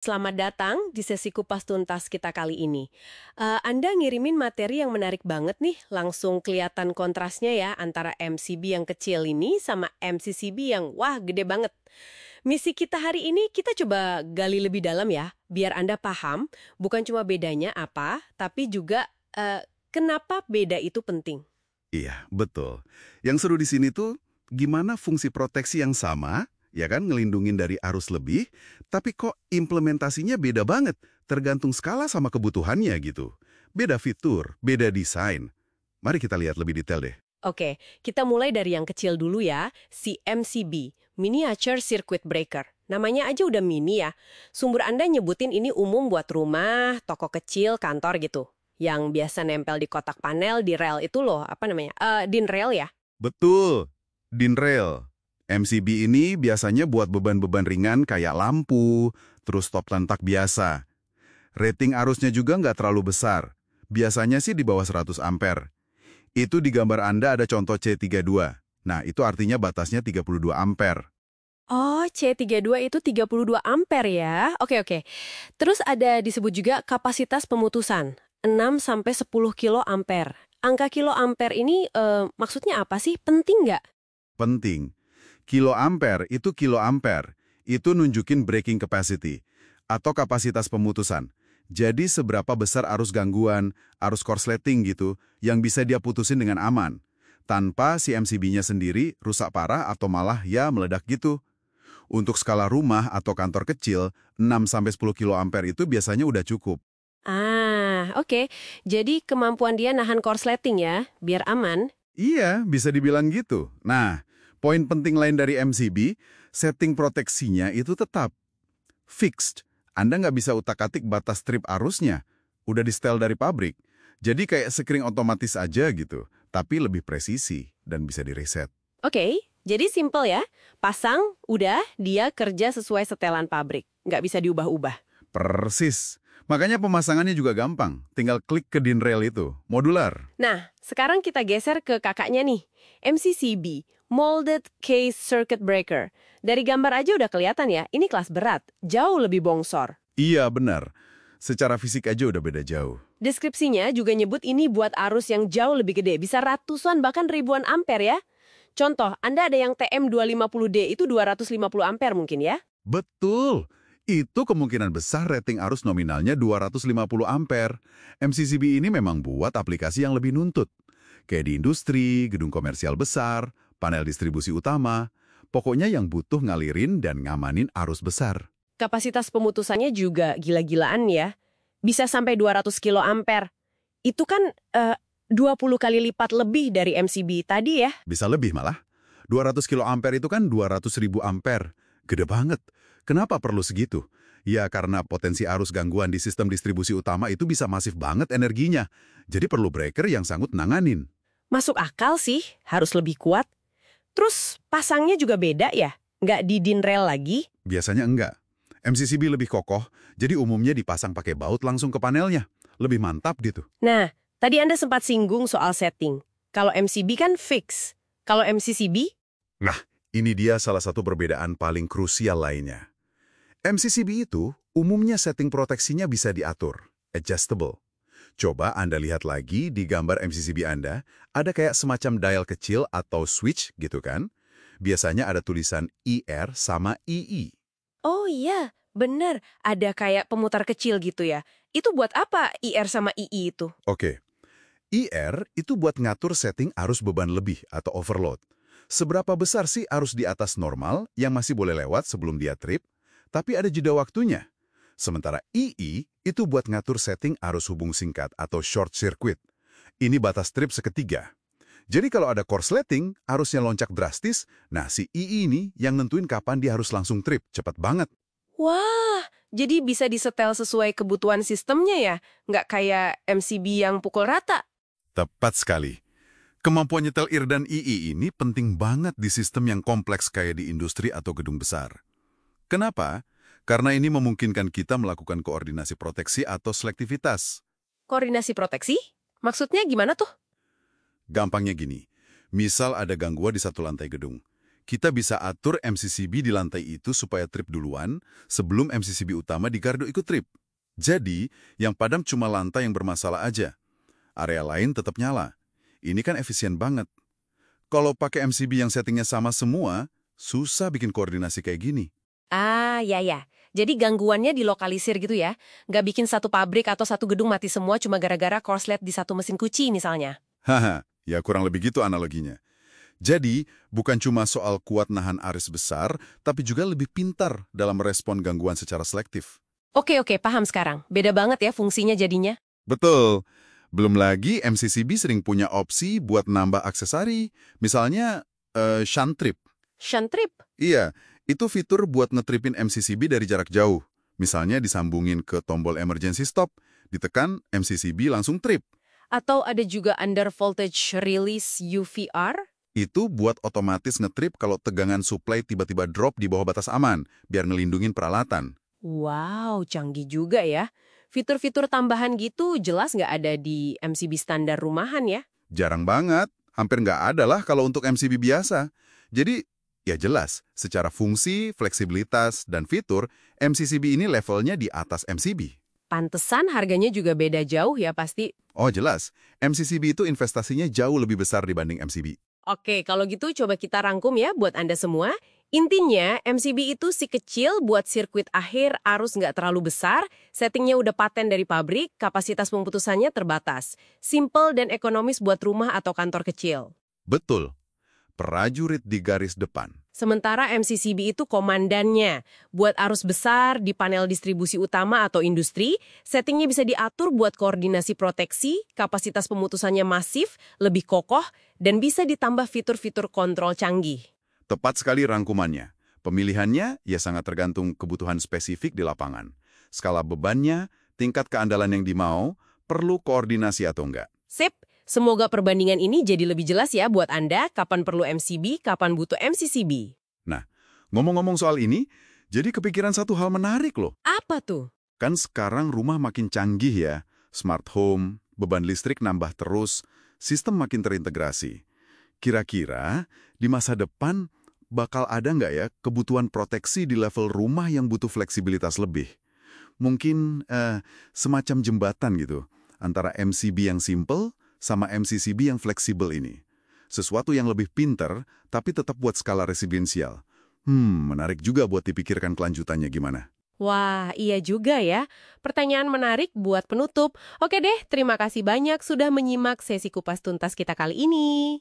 Selamat datang di sesi kupas tuntas kita kali ini. Anda ngirimin materi yang menarik banget nih, langsung kelihatan kontrasnya ya antara MCB yang kecil ini sama MCCB yang wah gede banget. Misi kita hari ini kita coba gali lebih dalam ya, biar Anda paham bukan cuma bedanya apa, tapi juga kenapa beda itu penting. Iya, betul. Yang seru di sini tuh gimana fungsi proteksi yang sama, ya kan, ngelindungin dari arus lebih, tapi kok implementasinya beda banget, tergantung skala sama kebutuhannya gitu. Beda fitur, beda desain. Mari kita lihat lebih detail deh. Oke, kita mulai dari yang kecil dulu ya, si MCB, Miniature Circuit Breaker. Namanya aja udah mini ya. Sumber Anda nyebutin ini umum buat rumah, toko kecil, kantor gitu. Yang biasa nempel di kotak panel, di rel itu loh, apa namanya? Din rail ya? Betul, DIN-rail. MCB ini biasanya buat beban-beban ringan kayak lampu, terus stop tantak biasa. Rating arusnya juga nggak terlalu besar. Biasanya sih di bawah 100 ampere. Itu di gambar Anda ada contoh C32. Nah, itu artinya batasnya 32 ampere. Oh, C32 itu 32 ampere ya? Oke, oke. Terus ada disebut juga kapasitas pemutusan, 6-10 kilo ampere. Angka kilo ampere ini maksudnya apa sih? Penting nggak? Penting. Kiloampere itu kiloampere. Itu nunjukin breaking capacity atau kapasitas pemutusan. Jadi seberapa besar arus gangguan, arus korsleting gitu, yang bisa dia putusin dengan aman. Tanpa si MCB-nya sendiri rusak parah atau malah ya meledak gitu. Untuk skala rumah atau kantor kecil, 6-10 kiloampere itu biasanya udah cukup. Ah, oke. Jadi kemampuan dia nahan korsleting ya, biar aman. Iya, bisa dibilang gitu. Nah, poin penting lain dari MCB, setting proteksinya itu tetap fixed. Anda nggak bisa utak-atik batas strip arusnya. Udah di-setel dari pabrik. Jadi kayak sekring otomatis aja gitu, tapi lebih presisi dan bisa direset. Oke, jadi simple ya. Pasang, udah, dia kerja sesuai setelan pabrik. Nggak bisa diubah-ubah. Persis. Makanya pemasangannya juga gampang. Tinggal klik ke DIN-rail itu, modular. Nah, sekarang kita geser ke kakaknya nih. MCCB, Molded Case Circuit Breaker. Dari gambar aja udah kelihatan ya, ini kelas berat. Jauh lebih bongsor. Iya, benar. Secara fisik aja udah beda jauh. Deskripsinya juga nyebut ini buat arus yang jauh lebih gede. Bisa ratusan bahkan ribuan ampere ya. Contoh, Anda ada yang TM250D itu 250 ampere mungkin ya. Betul. Itu kemungkinan besar rating arus nominalnya 250 ampere. MCCB ini memang buat aplikasi yang lebih nuntut. Kayak di industri, gedung komersial besar, panel distribusi utama. Pokoknya yang butuh ngalirin dan ngamanin arus besar. Kapasitas pemutusannya juga gila-gilaan ya. Bisa sampai 200 kilo ampere. Itu kan 20 kali lipat lebih dari MCB tadi ya. Bisa lebih malah. 200 kilo ampere itu kan 200 ribu ampere. Gede banget. Kenapa perlu segitu? Ya karena potensi arus gangguan di sistem distribusi utama itu bisa masif banget energinya. Jadi perlu breaker yang sanggup nanganin. Masuk akal sih, harus lebih kuat. Terus pasangnya juga beda ya? Nggak di din rail lagi? Biasanya enggak. MCCB lebih kokoh, jadi umumnya dipasang pakai baut langsung ke panelnya. Lebih mantap gitu. Nah, tadi Anda sempat singgung soal setting. Kalau MCB kan fix. Kalau MCCB? Nah, ini dia salah satu perbedaan paling krusial lainnya. MCCB itu umumnya setting proteksinya bisa diatur, adjustable. Coba Anda lihat lagi di gambar MCCB Anda, ada kayak semacam dial kecil atau switch gitu kan? Biasanya ada tulisan IR sama II. Oh iya, bener. Ada kayak pemutar kecil gitu ya. Itu buat apa IR sama II itu? Oke, IR itu buat ngatur setting arus beban lebih atau overload. Seberapa besar sih arus di atas normal yang masih boleh lewat sebelum dia trip, tapi ada jeda waktunya. Sementara II itu buat ngatur setting arus hubung singkat atau short circuit. Ini batas trip seketiga. Jadi kalau ada korsleting, arusnya loncat drastis, nah si II ini yang nentuin kapan dia harus langsung trip, cepat banget. Wah, jadi bisa disetel sesuai kebutuhan sistemnya ya? Nggak kayak MCB yang pukul rata? Tepat sekali. Kemampuan nyetel IR dan II ini penting banget di sistem yang kompleks kayak di industri atau gedung besar. Kenapa? Karena ini memungkinkan kita melakukan koordinasi proteksi atau selektivitas. Koordinasi proteksi? Maksudnya gimana tuh? Gampangnya gini, misal ada gangguan di satu lantai gedung. Kita bisa atur MCCB di lantai itu supaya trip duluan sebelum MCCB utama di gardu ikut trip. Jadi, yang padam cuma lantai yang bermasalah aja. Area lain tetap nyala. Ini kan efisien banget. Kalau pakai MCB yang settingnya sama semua, susah bikin koordinasi kayak gini. Ah, ya. Jadi gangguannya dilokalisir gitu ya? Nggak bikin satu pabrik atau satu gedung mati semua cuma gara-gara korslet di satu mesin cuci misalnya. Haha, ya kurang lebih gitu analoginya. Jadi, bukan cuma soal kuat nahan arus besar, tapi juga lebih pintar dalam merespon gangguan secara selektif. Oke, paham sekarang. Beda banget ya fungsinya jadinya. Betul. Belum lagi MCCB sering punya opsi buat nambah aksesori, misalnya shunt trip. Shunt trip? Iya, itu fitur buat ngetripin MCCB dari jarak jauh. Misalnya disambungin ke tombol emergency stop, ditekan MCCB langsung trip. Atau ada juga under voltage release UVR? Itu buat otomatis ngetrip kalau tegangan supply tiba-tiba drop di bawah batas aman, biar ngelindungin peralatan. Wow, canggih juga ya. Fitur-fitur tambahan gitu jelas nggak ada di MCB standar rumahan ya? Jarang banget, hampir nggak ada lah kalau untuk MCB biasa. Jadi, ya jelas, secara fungsi, fleksibilitas, dan fitur, MCCB ini levelnya di atas MCB. Pantesan harganya juga beda jauh ya pasti. Oh jelas, MCCB itu investasinya jauh lebih besar dibanding MCB. Oke, kalau gitu coba kita rangkum ya buat Anda semua. Intinya, MCB itu si kecil buat sirkuit akhir arus nggak terlalu besar, settingnya udah paten dari pabrik, kapasitas pemutusannya terbatas. Simple dan ekonomis buat rumah atau kantor kecil. Betul, prajurit di garis depan. Sementara MCCB itu komandannya. Buat arus besar di panel distribusi utama atau industri, settingnya bisa diatur buat koordinasi proteksi, kapasitas pemutusannya masif, lebih kokoh, dan bisa ditambah fitur-fitur kontrol canggih. Tepat sekali rangkumannya. Pemilihannya ya sangat tergantung kebutuhan spesifik di lapangan. Skala bebannya, tingkat keandalan yang dimau, perlu koordinasi atau enggak. Sip, semoga perbandingan ini jadi lebih jelas ya buat Anda kapan perlu MCB, kapan butuh MCCB. Nah, ngomong-ngomong soal ini, jadi kepikiran satu hal menarik loh. Apa tuh? Kan sekarang rumah makin canggih ya, smart home, beban listrik nambah terus, sistem makin terintegrasi. Kira-kira di masa depan bakal ada nggak ya kebutuhan proteksi di level rumah yang butuh fleksibilitas lebih? Mungkin semacam jembatan gitu, antara MCB yang simple sama MCCB yang fleksibel ini. Sesuatu yang lebih pinter, tapi tetap buat skala residensial. Menarik juga buat dipikirkan kelanjutannya gimana. Wah, iya juga ya. Pertanyaan menarik buat penutup. Oke deh, terima kasih banyak sudah menyimak sesi kupas tuntas kita kali ini.